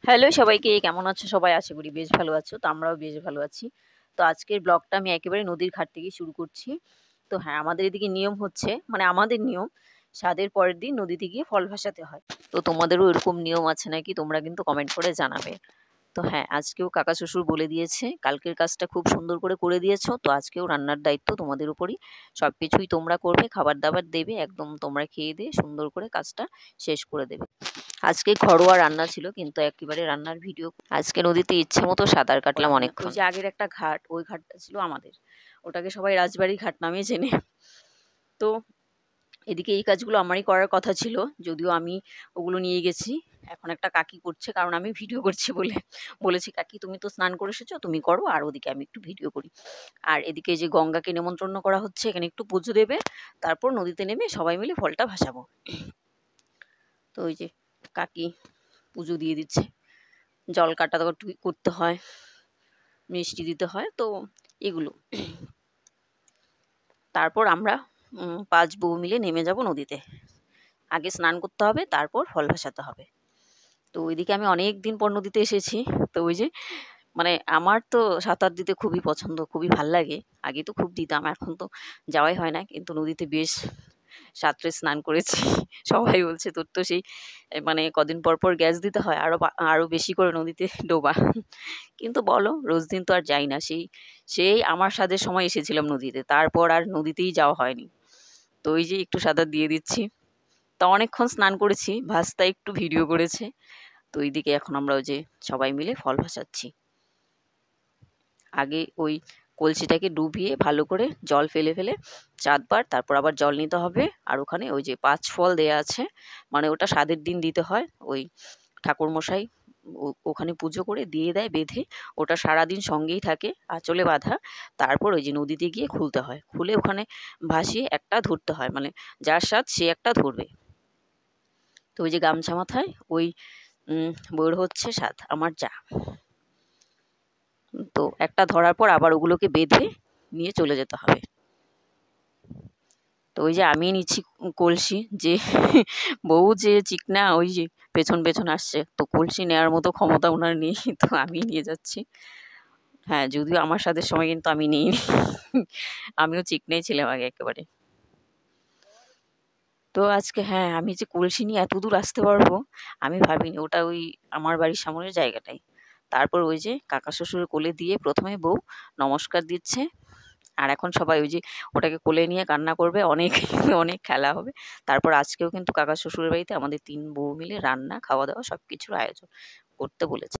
Hello সবাইকে, কেমন আছো সবাই? আশা করি বেশ ভালো আছো। তো আমরাও বেশ ভালো আছি। তো আজকের ব্লগটা আমি একেবারে নদীর ঘাট থেকেই শুরু করছি। তো হ্যাঁ, আমাদের এদিকে নিয়ম হচ্ছে, মানে আমাদের নিয়ম, স্বাদের পরের দিন নদীতে গিয়ে ফল ভাসাতে হয়। তো তোমাদেরও এরকম নিয়ম আছে নাকি? তোমরা কিন্তু কমেন্ট করে জানাবে। তো হ্যাঁ, আজকেও কাকা শ্বশুর বলে দিয়েছে, কালকের কাজটা খুব সুন্দর করে দিয়েছো, তো আজকেও রান্নার দায়িত্ব তোমাদের উপরই। সবকিছুই তোমরা করবে, খাবার দাবার দেবে, একদম তোমরা খেয়ে দিয়ে সুন্দর করে কাজটা শেষ করে দেবে। আজকে ঘরোয়া রান্না ছিল, কিন্তু একেবারে রান্নার ভিডিও। আজকে নদীতে ইচ্ছে মতো সাঁতার কাটলাম অনেকক্ষণ। ওই যে আগের একটা ঘাট, ওই ঘাটটা ছিল আমাদের, ওটাকে সবাই রাজবাড়ি ঘাট নামে চেনে। তো এদিকে এই কাজগুলো আমারই করার কথা ছিল, যদিও আমি ওগুলো নিয়ে গেছি। এখন একটা কাকি করছে, কারণ আমি ভিডিও করছি বলে। বলেছি, কাকি তুমি তো স্নান করে এসেছো, তুমি করো, আর ওদিকে আমি একটু ভিডিও করি। আর এদিকে যে গঙ্গাকে নেমন্ত্রণ করা হচ্ছে, এখানে একটু পুজো দেবে, তারপর নদীতে নেমে সবাই মিলে ফলটা ভাসাবো। তো ওই যে কাকি পুজো দিয়ে দিচ্ছে, জল কাটা করতে হয়, মিষ্টি দিতে হয়, তো এগুলো। তারপর আমরা 5 বউ মিলে নেমে যাব নদীতে। আগে স্নান করতে হবে, তারপর ফল ভাসাতে হবে। তো ওইদিকে আমি অনেক দিন পর নদীতে এসেছি। তো ওই যে মানে আমার তো সাঁতার দিতে খুবই পছন্দ, খুবই ভাল লাগে। আগে তো খুব দিতাম, এখন তো যাওয়াই হয় না, কিন্তু নদীতে বেশ সাঁতরে স্নান করেছি। সবাই বলছে তোর তো সেই মানে কদিন পর পর গ্যাস দিতে হয়, আরো বেশি করে নদীতে ডোবা। কিন্তু বলো, রোজ দিন তো আর যাই না। সেই সেই আমার সাধের সময় এসেছিলাম নদীতে, তারপর আর নদীতেই যাওয়া হয়নি। তো ওই যে একটু সাঁতার দিয়ে দিচ্ছি। তা অনেকক্ষণ স্নান করেছি, ভাস্তা একটু ভিডিও করেছে। তো ওইদিকে এখন আমরা ওই যে সবাই মিলে ফল ভাসাচ্ছি। আগে ওই কলসিটাকে ডুবিয়ে ভালো করে জল ফেলে ফেলে 4 বার, তারপর আবার জল নিতে হবে। আর ওখানে ওই যে 5 ফল দেয়া আছে, মানে ওটা স্বাদের দিন দিতে হয়। ওই ঠাকুরমশাই ওখানে পুজো করে দিয়ে দেয় বেঁধে, ওটা সারাদিন সঙ্গেই থাকে আঁচলে বাঁধা। তারপর ওই যে নদীতে গিয়ে খুলতে হয়, খুলে ওখানে ভাসিয়ে একটা ধরতে হয়, মানে যার স্বাদ সে একটা ধরবে। তো ওই যে গামছা মাথায় ওই বউর হচ্ছে স্বাদ আমার যা। তো একটা ধরার পর আবার ওগুলোকে বেঁধে নিয়ে চলে যেতে হবে। তো ওই যে আমি নিচ্ছি কলসি, যে বউ যে চিকনা, ওই যে পেছন পেছন আসছে, তো কলসি নেওয়ার মতো ক্ষমতা ওনার নেই, তো আমি নিয়ে যাচ্ছি। হ্যাঁ, যদিও আমার সাথে সময় কিন্তু আমি নিইনি। আমিও চিকনাই ছিলাম আগে একেবারে। তো আজকে হ্যাঁ, আমি যে কলসি নিয়ে এত দূর আসতে পারবো আমি ভাবিনি। ওটা ওই আমার বাড়ির সামনের জায়গাটাই। তারপর ওই যে কাকা শ্বশুরের কোলে দিয়ে প্রথমে বউ নমস্কার দিচ্ছে। আর এখন সবাই ওই যে ওটাকে কোলে নিয়ে কান্না করবে, অনেক অনেক খেলা হবে। তারপর আজকেও কিন্তু কাকা শ্বশুরের বাড়িতে আমাদের 3 বউ মিলে রান্না, খাওয়া দাওয়া সব কিছুর আয়োজন করতে বলেছে।